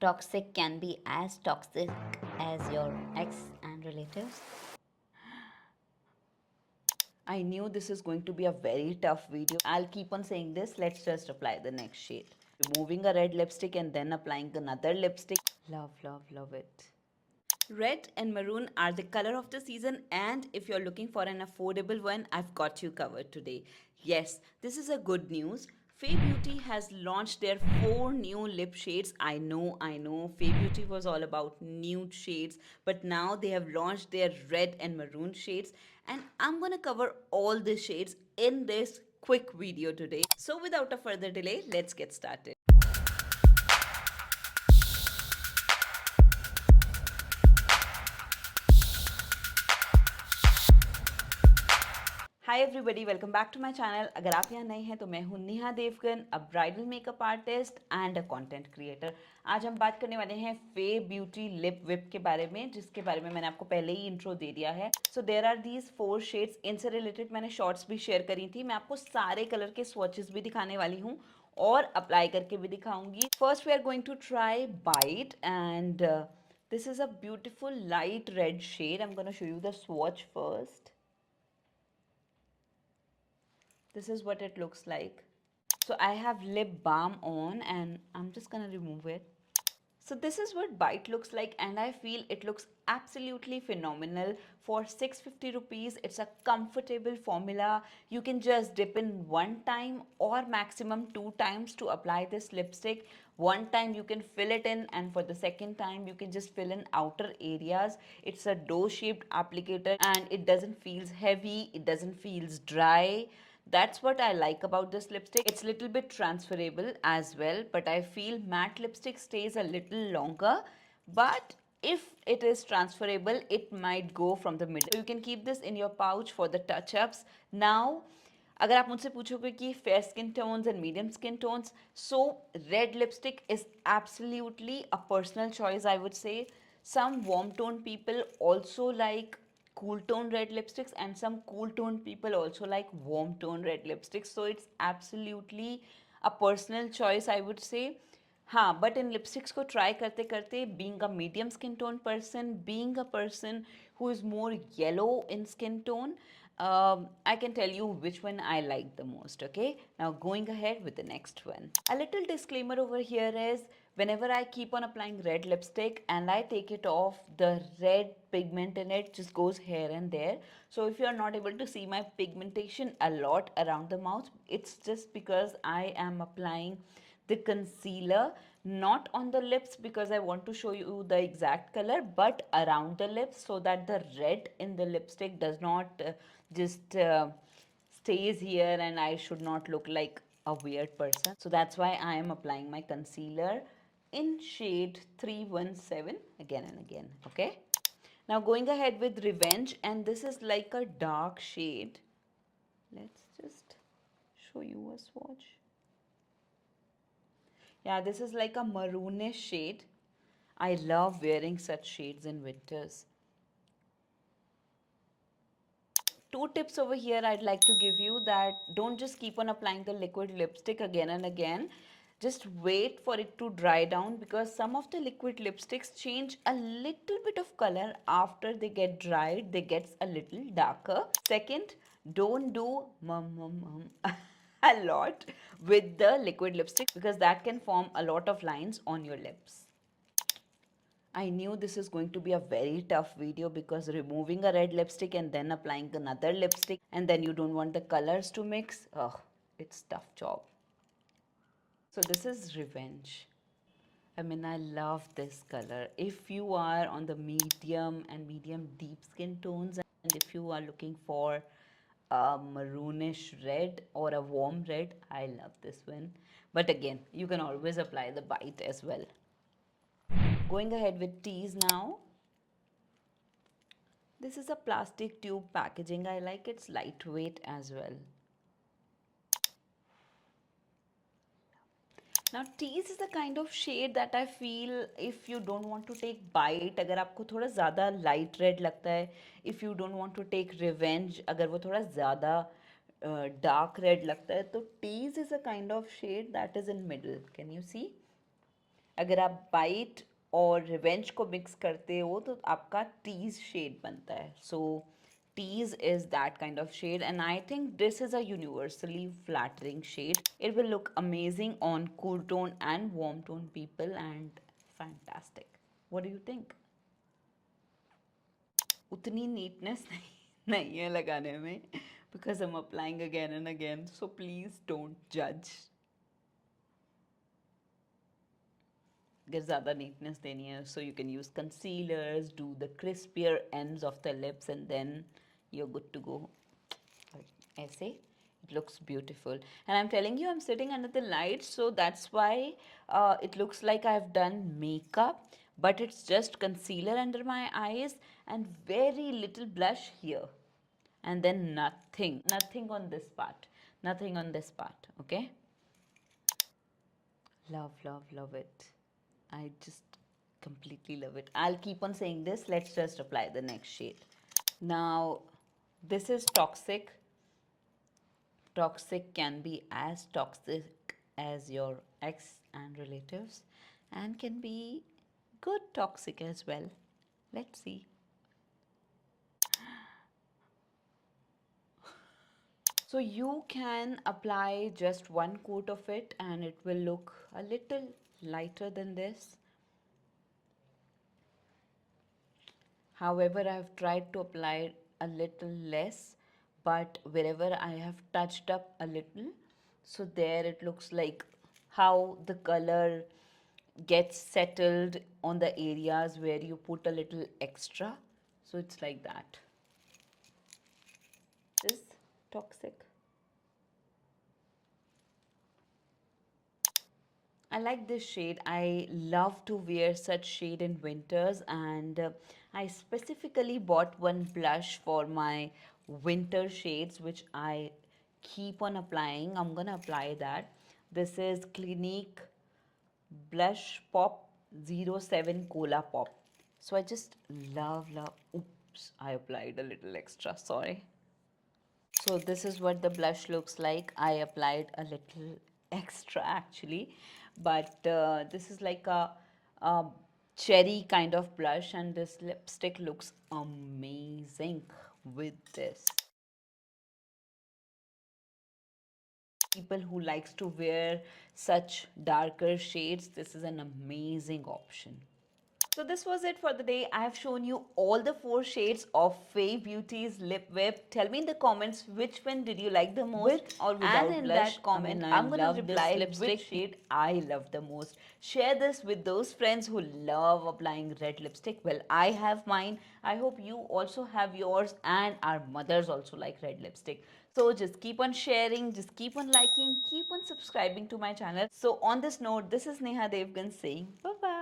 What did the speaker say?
Toxic can be as toxic as your ex and relatives. I knew this is going to be a very tough video. I'll keep on saying this. Let's just apply the next shade. Removing a red lipstick and then applying another lipstick. Love, love, love it. Red and maroon are the color of the season, and if you're looking for an affordable one, I've got you covered today. Yes, this is a good news. Fay Beauty has launched their 4 new lip shades. I know, Fay Beauty was all about nude shades, but now they have launched their red and maroon shades, and I'm gonna cover all the shades in this quick video today. So, without a further delay, let's get started. Hi everybody, welcome back to my channel. अगर आप यहाँ नए हैं तो मैं हूँ Neha Devgan, a bridal makeup artist and a content creator. आज हम बात करने वाले हैं फे ब्यूटी लिप विप के बारे में, जिसके बारे में मैंने आपको पहले ही इंट्रो दे दिया है। So there are these 4 shades. इनसे रिलेटेड मैंने शॉर्ट्स भी शेयर करी थी। मैं आपको सारे कलर के स्वॉचेस भी दिखाने वाली हूँ और अप्लाई करके भी दिखाऊंगी। First we are going to try bite and this is a beautiful light red shade. I'm going to show you the swatch first. This is what it looks like. So I have lip balm on and I'm just gonna remove it. So this is what Bite looks like, and I feel it looks absolutely phenomenal. For 650 rupees, it's a comfortable formula. You can just dip in one time or maximum 2 times to apply this lipstick. One time you can fill it in, and for the second time you can just fill in outer areas. It's a doe shaped applicator and it doesn't feel heavy, it doesn't feel dry. That's what I like about this lipstick. It's a little bit transferable as well, but I feel matte lipstick stays a little longer. But if it is transferable, it might go from the middle. So you can keep this in your pouch for the touch-ups. Now, अगर आप मुझसे पूछोगे कि fair skin tones and medium skin tones, so red lipstick is absolutely a personal choice, I would say. Some warm tone people also like cool tone red lipsticks, and some cool tone people also like warm tone red lipsticks. So it's absolutely a personal choice, I would say. हाँ, but in lipsticks को try करते करते, being a medium skin tone person, being a person who is more yellow in skin tone, I can tell you which one I like the most. Okay, now going ahead with the next one. A little disclaimer over here is, whenever I keep on applying red lipstick and I take it off, the red pigment in it just goes here and there. So if you are not able to see my pigmentation a lot around the mouth, it's just because I am applying the concealer not on the lips because I want to show you the exact color, but around the lips, so that the red in the lipstick does not just stays here and I should not look like a weird person. So that's why I am applying my concealer in shade 317 again and again. Okay, now going ahead with Revenge, and this is like a dark shade. Let's just show you a swatch. Yeah, this is like a maroonish shade. I love wearing such shades in winters. 2 tips over here I'd like to give you: that don't just keep on applying the liquid lipstick again and again. Just wait for it to dry down, because some of the liquid lipsticks change a little bit of color after they get dried. They get a little darker. Second, don't do a lot with the liquid lipstick, because that can form a lot of lines on your lips. I knew this is going to be a very tough video, because removing a red lipstick and then applying another lipstick, and then you don't want the colors to mix. Oh, it's tough job. So this is Revenge. I mean, I love this color. If you are on the medium and medium deep skin tones, and if you are looking for a maroonish red or a warm red, I love this one. But again, you can always apply the bite as well. Going ahead with Tease now. This is a plastic tube packaging. I like it's lightweight as well. Now Tease is the kind of shade that I feel, if you don't want to take Bite, अगर आपको थोड़ा ज़्यादा light red लगता है, if you don't want to take Revenge, अगर वो थोड़ा ज़्यादा dark red लगता है, तो Tease is a kind of shade that is in middle. Can you see? अगर आप बाइट और रिवेंज को मिक्स करते हो तो आपका टीज शेड बनता है. सो tease is that kind of shade, and I think this is a universally flattering shade. It will look amazing on cool tone and warm tone people, and fantastic. What do you think? उतनी neatness नहीं है लगाने में, because I'm applying again and again, so please don't judge. अगर ज़्यादा neatness देनी है, so you can use concealers, do the crispier ends of the lips, and then you're good to go. Essay, it looks beautiful, and I'm telling you, I'm sitting under the light, so that's why it looks like I've done makeup, but it's just concealer under my eyes and very little blush here, and then nothing on this part, nothing on this part. Okay, love it. I just completely love it. I'll keep on saying this. Let's just apply the next shade. Now, this is Toxic. Toxic can be as toxic as your ex and relatives, and can be good toxic as well. Let's see. So you can apply just one coat of it and it will look a little lighter than this. However, I have tried to apply a little less, but wherever I have touched up a little, so there it looks like how the color gets settled on the areas where you put a little extra. So it's like that. This is Toxic. I like this shade. I love to wear such shade in winters, and I specifically bought one blush for my winter shades which I keep on applying. I'm gonna apply that. This is Clinique Blush Pop 07 Cola Pop. So I just love. Oops, I applied a little extra. Sorry. So this is what the blush looks like. I applied a little extra actually, but this is like a cherry kind of blush, and this lipstick looks amazing with this. People who likes to wear such darker shades, this is an amazing option. So this was it for the day. I have shown you all the 4 shades of Faye Beauty's lip whip. Tell me in the comments which one did you like the most, with or without and in blush. That comment, I'm gonna reply which shade I love the most. Share this with those friends who love applying red lipstick. Well, I have mine. I hope you also have yours, and our mothers also like red lipstick. So just keep on sharing, just keep on liking, keep on subscribing to my channel. So on this note, this is Neha Devgan saying bye bye.